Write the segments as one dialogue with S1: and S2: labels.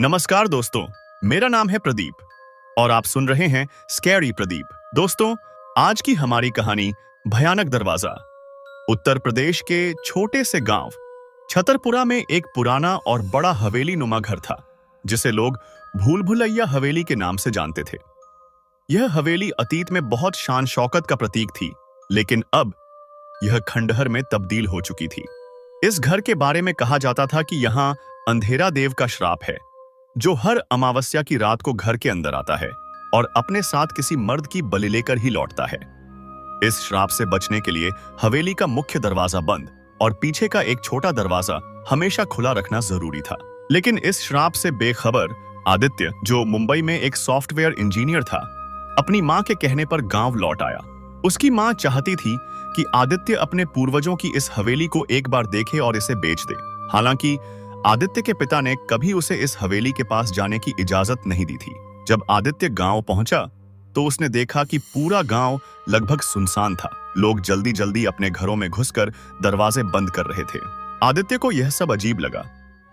S1: नमस्कार दोस्तों, मेरा नाम है प्रदीप और आप सुन रहे हैं स्कैरी प्रदीप। दोस्तों, आज की हमारी कहानी भयानक दरवाजा। उत्तर प्रदेश के छोटे से गांव छतरपुरा में एक पुराना और बड़ा हवेली नुमा घर था, जिसे लोग भूल भुलैया हवेली के नाम से जानते थे। यह हवेली अतीत में बहुत शान शौकत का प्रतीक थी, लेकिन अब यह खंडहर में तब्दील हो चुकी थी। इस घर के बारे में कहा जाता था कि यहाँ अंधेरा देव का श्राप है, जो हर अमावस्या की रात को घर के अंदर आता है और अपने साथ किसी मर्द की बलि लेकर ही लौटता है। इस श्राप से बचने के लिए हवेली का मुख्य दरवाजा बंद और पीछे का एक छोटा दरवाजा हमेशा खुला रखना जरूरी था। लेकिन इस श्राप से बेखबर आदित्य, जो मुंबई में एक सॉफ्टवेयर इंजीनियर था, अपनी मां के कहने पर गांव लौट आया। उसकी मां चाहती थी कि आदित्य अपने पूर्वजों की इस हवेली को एक बार देखे और इसे बेच दे। हालांकि आदित्य के पिता ने कभी उसे इस हवेली के पास जाने की इजाजत नहीं दी थी। जब आदित्य गांव पहुंचा तो उसने देखा कि पूरा गांव लगभग सुनसान था। लोग जल्दी जल्दी अपने घरों में घुसकर दरवाजे बंद कर रहे थे। आदित्य को यह सब अजीब लगा,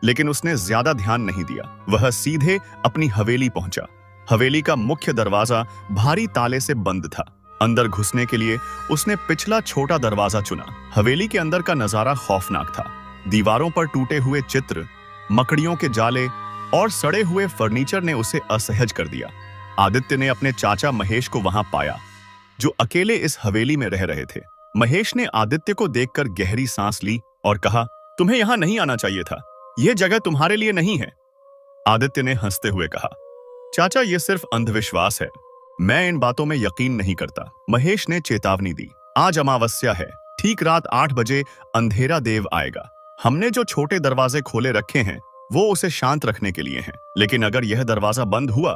S1: लेकिन उसने ज्यादा ध्यान नहीं दिया। वह सीधे अपनी हवेली पहुंचा। हवेली का मुख्य दरवाजा भारी ताले से बंद था। अंदर घुसने के लिए उसने पिछला छोटा दरवाजा चुना। हवेली के अंदर का नजारा खौफनाक था। दीवारों पर टूटे हुए चित्र, मकड़ियों के जाले और सड़े हुए फर्नीचर ने उसे असहज कर दिया। आदित्य ने अपने चाचा महेश को वहां पाया, जो अकेले इस हवेली में रह रहे थे। महेश ने आदित्य को देखकर गहरी सांस ली और कहा, तुम्हें यहां नहीं आना चाहिए था। यह जगह तुम्हारे लिए नहीं है। आदित्य ने हंसते हुए कहा, चाचा, यह सिर्फ अंधविश्वास है। मैं इन बातों में यकीन नहीं करता। महेश ने चेतावनी दी, आज अमावस्या है। ठीक रात 8 बजे अंधेरा देव आएगा। हमने जो छोटे दरवाजे खोले रखे हैं वो उसे शांत रखने के लिए हैं, लेकिन अगर यह दरवाजा बंद हुआ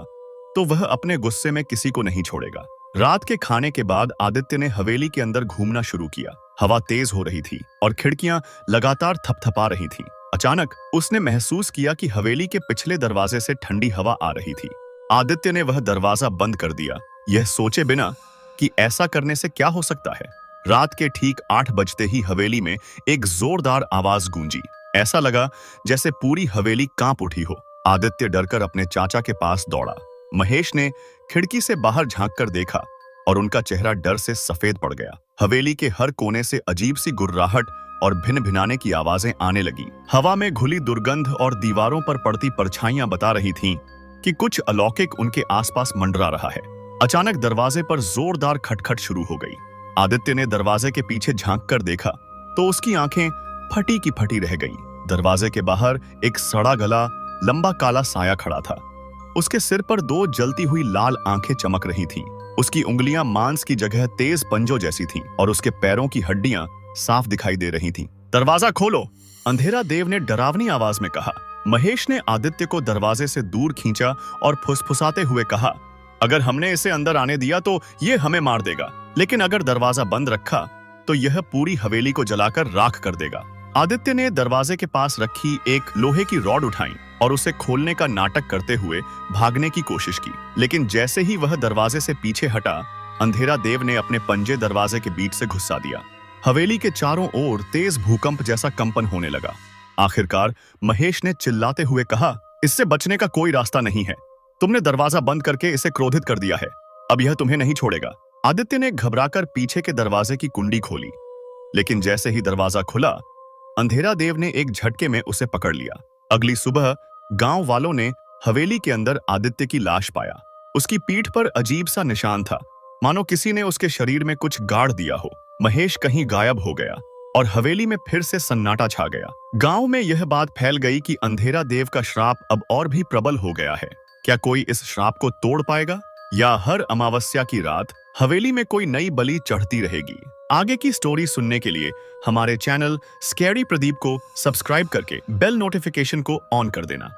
S1: तो वह अपने गुस्से में किसी को नहीं छोड़ेगा। रात के खाने के बाद आदित्य ने हवेली के अंदर घूमना शुरू किया। हवा तेज हो रही थी और खिड़कियां लगातार थपथपा रही थीं। अचानक उसने महसूस किया कि हवेली के पिछले दरवाजे से ठंडी हवा आ रही थी। आदित्य ने वह दरवाजा बंद कर दिया, यह सोचे बिना कि ऐसा करने से क्या हो सकता है। रात के ठीक 8 बजते ही हवेली में एक जोरदार आवाज गूंजी। ऐसा लगा जैसे पूरी हवेली कांप उठी हो। आदित्य डरकर अपने चाचा के पास दौड़ा। महेश ने खिड़की से बाहर झांककर देखा और उनका चेहरा डर से सफेद पड़ गया। हवेली के हर कोने से अजीब सी गुर्राहट और भिन-भिनाने की आवाजें आने लगी। हवा में घुली दुर्गंध और दीवारों पर पड़ती परछाइयां बता रही थीं कि कुछ अलौकिक उनके आसपास मंडरा रहा है। अचानक दरवाजे पर जोरदार खटखट शुरू हो गई। आदित्य ने दरवाजे के पीछे झांक कर देखा तो उसकी आंखें फटी की फटी रह गईं। दरवाजे के बाहर एक सड़ा गला, लंबा काला साया खड़ा था। उसके सिर पर 2 जलती हुई लाल आंखें चमक रही थीं। उसकी उंगलियां मांस की जगह तेज पंजों जैसी थीं और उसके पैरों की हड्डियां साफ दिखाई दे रही थीं। दरवाजा खोलो, अंधेरा देव ने डरावनी आवाज में कहा। महेश ने आदित्य को दरवाजे से दूर खींचा और फुसफुसाते हुए कहा, अगर हमने इसे अंदर आने दिया तो ये हमें मार देगा, लेकिन अगर दरवाजा बंद रखा तो यह पूरी हवेली को जलाकर राख कर देगा। आदित्य ने दरवाजे के पास रखी एक लोहे की रॉड उठाई और उसे खोलने का नाटक करते हुए भागने की कोशिश की, लेकिन जैसे ही वह दरवाजे से पीछे हटा, अंधेरा देव ने अपने पंजे दरवाजे के बीच से घुसा दिया। हवेली के चारों ओर तेज भूकंप जैसा कंपन होने लगा। आखिरकार महेश ने चिल्लाते हुए कहा, इससे बचने का कोई रास्ता नहीं है। तुमने दरवाजा बंद करके इसे क्रोधित कर दिया है। अब यह तुम्हें नहीं छोड़ेगा। आदित्य ने घबराकर पीछे के दरवाजे की कुंडी खोली, लेकिन जैसे ही दरवाजा खुला, अंधेरा देव ने एक झटके में उसे पकड़ लिया। अगली सुबह गांव वालों ने हवेली के अंदर आदित्य की लाश पाया। उसकी पीठ पर अजीब सा निशान था, मानो किसी ने उसके शरीर में कुछ गाड़ दिया हो। महेश कहीं गायब हो गया और हवेली में फिर से सन्नाटा छा गया। गांव में यह बात फैल गई कि अंधेरा देव का श्राप अब और भी प्रबल हो गया है। क्या कोई इस श्राप को तोड़ पाएगा, या हर अमावस्या की रात हवेली में कोई नई बलि चढ़ती रहेगी? आगे की स्टोरी सुनने के लिए हमारे चैनल स्कैरी प्रदीप को सब्सक्राइब करके बेल नोटिफिकेशन को ऑन कर देना।